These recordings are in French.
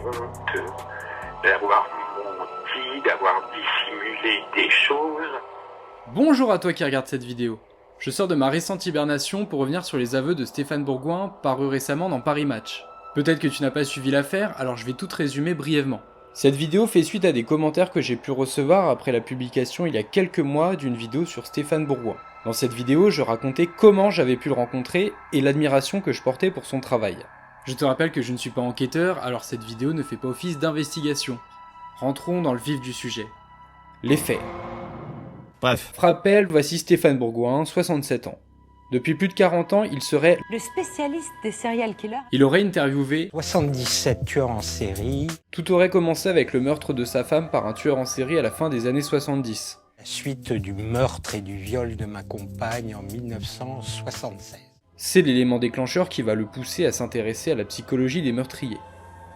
honte d'avoir menti, d'avoir dissimulé des choses. Bonjour à toi qui regarde cette vidéo. Je sors de ma récente hibernation pour revenir sur les aveux de Stéphane Bourgoin parus récemment dans Paris Match. Peut-être que tu n'as pas suivi l'affaire, alors je vais tout résumer brièvement. Cette vidéo fait suite à des commentaires que j'ai pu recevoir après la publication il y a quelques mois d'une vidéo sur Stéphane Bourgoin. Dans cette vidéo, je racontais comment j'avais pu le rencontrer et l'admiration que je portais pour son travail. Je te rappelle que je ne suis pas enquêteur, alors cette vidéo ne fait pas office d'investigation. Rentrons dans le vif du sujet. Les faits. Bref. Rappel, voici Stéphane Bourgoin, 67 ans. Depuis plus de 40 ans, il serait le spécialiste des serial killers. Il aurait interviewé 77 tueurs en série. Tout aurait commencé avec le meurtre de sa femme par un tueur en série à la fin des années 70. La suite du meurtre et du viol de ma compagne en 1976. C'est l'élément déclencheur qui va le pousser à s'intéresser à la psychologie des meurtriers.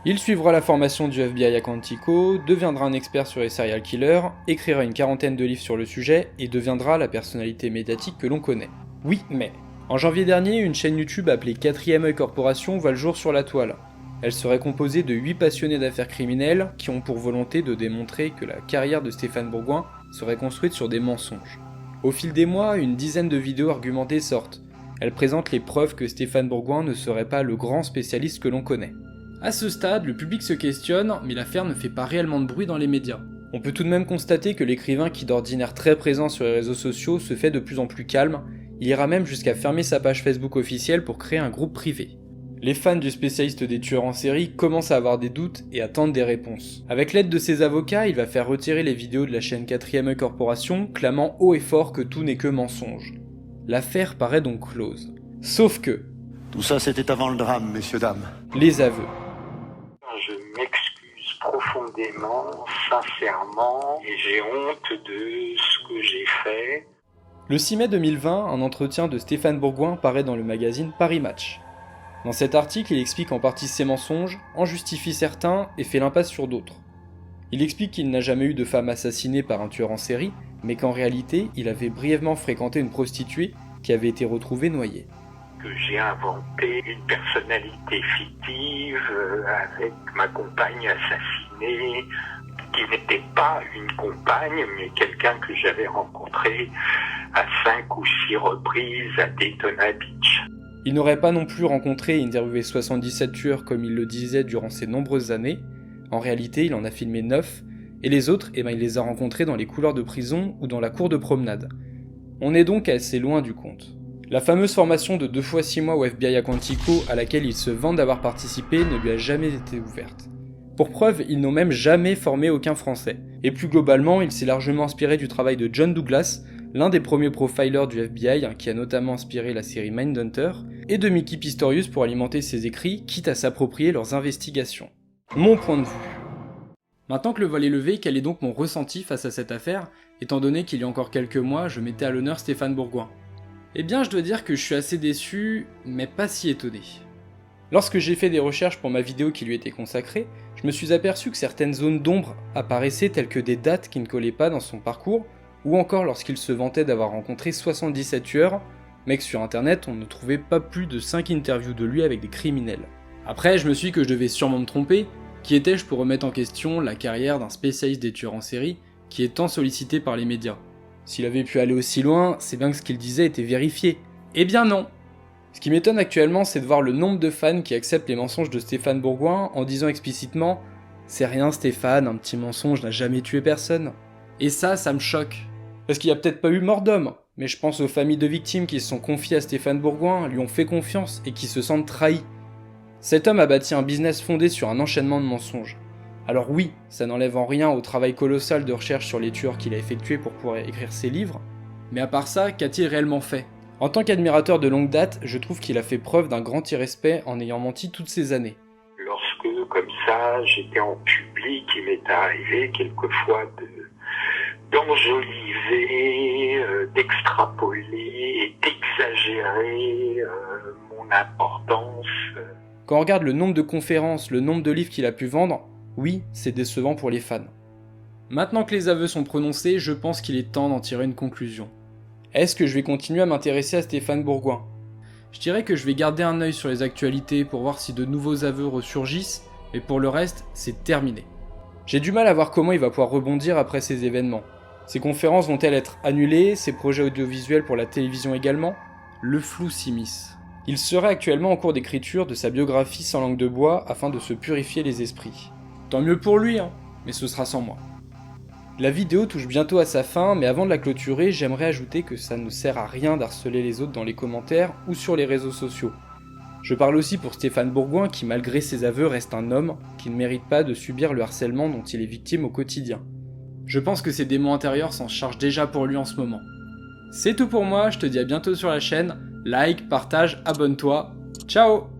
Il suivra la formation du FBI à Quantico, deviendra un expert sur les serial killers, écrira une quarantaine de livres sur le sujet et deviendra la personnalité médiatique que l'on connaît. Oui, mais en janvier dernier, une chaîne YouTube appelée 4ème œil Corporation voit le jour sur la toile. Elle serait composée de 8 passionnés d'affaires criminelles qui ont pour volonté de démontrer que la carrière de Stéphane Bourgoin serait construite sur des mensonges. Au fil des mois, une dizaine de vidéos argumentées sortent. Elles présentent les preuves que Stéphane Bourgoin ne serait pas le grand spécialiste que l'on connaît. À ce stade, le public se questionne, mais l'affaire ne fait pas réellement de bruit dans les médias. On peut tout de même constater que l'écrivain qui d'ordinaire très présent sur les réseaux sociaux se fait de plus en plus calme, il ira même jusqu'à fermer sa page Facebook officielle pour créer un groupe privé. Les fans du spécialiste des tueurs en série commencent à avoir des doutes et attendent des réponses. Avec l'aide de ses avocats, il va faire retirer les vidéos de la chaîne 4ème œil Corporation, clamant haut et fort que tout n'est que mensonge. L'affaire paraît donc close. Sauf que... Tout ça c'était avant le drame, messieurs, dames. Les aveux. Je m'excuse profondément, sincèrement, et j'ai honte de ce que j'ai fait. Le 6 mai 2020, un entretien de Stéphane Bourgoin paraît dans le magazine Paris Match. Dans cet article, il explique en partie ses mensonges, en justifie certains et fait l'impasse sur d'autres. Il explique qu'il n'a jamais eu de femme assassinée par un tueur en série, mais qu'en réalité, il avait brièvement fréquenté une prostituée qui avait été retrouvée noyée. Que j'ai inventé une personnalité fictive avec ma compagne assassinée, qui n'était pas une compagne, mais quelqu'un que j'avais rencontré à 5 ou 6 reprises à Daytona Beach. Il n'aurait pas non plus rencontré et interviewé 77 tueurs comme il le disait durant ces nombreuses années. En réalité, il en a filmé 9, et les autres, il les a rencontrés dans les couloirs de prison ou dans la cour de promenade. On est donc assez loin du compte. La fameuse formation de 2 fois 6 mois au FBI à Quantico à laquelle il se vante d'avoir participé ne lui a jamais été ouverte. Pour preuve, ils n'ont même jamais formé aucun Français. Et plus globalement, il s'est largement inspiré du travail de John Douglas, l'un des premiers profilers du FBI qui a notamment inspiré la série Mindhunter, et de Mickey Pistorius pour alimenter ses écrits, quitte à s'approprier leurs investigations. Mon point de vue. Maintenant que le voile est levé, quel est donc mon ressenti face à cette affaire, étant donné qu'il y a encore quelques mois, je mettais à l'honneur Stéphane Bourgoin? Eh bien, je dois dire que je suis assez déçu, mais pas si étonné. Lorsque j'ai fait des recherches pour ma vidéo qui lui était consacrée, je me suis aperçu que certaines zones d'ombre apparaissaient telles que des dates qui ne collaient pas dans son parcours, ou encore lorsqu'il se vantait d'avoir rencontré 77 tueurs, mais que sur internet on ne trouvait pas plus de 5 interviews de lui avec des criminels. Après, je me suis dit que je devais sûrement me tromper, qui étais-je pour remettre en question la carrière d'un spécialiste des tueurs en série qui est tant sollicité par les médias? S'il avait pu aller aussi loin, c'est bien que ce qu'il disait était vérifié. Eh bien non! Ce qui m'étonne actuellement, c'est de voir le nombre de fans qui acceptent les mensonges de Stéphane Bourgoin en disant explicitement « C'est rien Stéphane, un petit mensonge n'a jamais tué personne ». Et ça me choque. Parce qu'il n'y a peut-être pas eu mort d'homme, mais je pense aux familles de victimes qui se sont confiées à Stéphane Bourgoin, lui ont fait confiance et qui se sentent trahis. Cet homme a bâti un business fondé sur un enchaînement de mensonges. Alors oui, ça n'enlève en rien au travail colossal de recherche sur les tueurs qu'il a effectué pour pouvoir écrire ses livres, mais à part ça, qu'a-t-il réellement fait? En tant qu'admirateur de longue date, je trouve qu'il a fait preuve d'un grand irrespect en ayant menti toutes ces années. Lorsque, comme ça, j'étais en public, il m'est arrivé quelquefois d'enjoliver, d'extrapoler et d'exagérer mon importance. Quand on regarde le nombre de conférences, le nombre de livres qu'il a pu vendre, oui, c'est décevant pour les fans. Maintenant que les aveux sont prononcés, je pense qu'il est temps d'en tirer une conclusion. Est-ce que je vais continuer à m'intéresser à Stéphane Bourgoin? Je dirais que je vais garder un œil sur les actualités pour voir si de nouveaux aveux ressurgissent, Et pour le reste, c'est terminé. J'ai du mal à voir comment il va pouvoir rebondir après ces événements. Ses conférences vont-elles être annulées, ses projets audiovisuels pour la télévision également? Le flou s'immisce. Il serait actuellement en cours d'écriture de sa biographie sans langue de bois afin de se purifier les esprits. Tant mieux pour lui, hein, mais ce sera sans moi. La vidéo touche bientôt à sa fin, mais avant de la clôturer, j'aimerais ajouter que ça ne sert à rien d'harceler les autres dans les commentaires ou sur les réseaux sociaux. Je parle aussi pour Stéphane Bourgoin qui, malgré ses aveux, reste un homme qui ne mérite pas de subir le harcèlement dont il est victime au quotidien. Je pense que ses démons intérieurs s'en chargent déjà pour lui en ce moment. C'est tout pour moi, je te dis à bientôt sur la chaîne, like, partage, abonne-toi, ciao!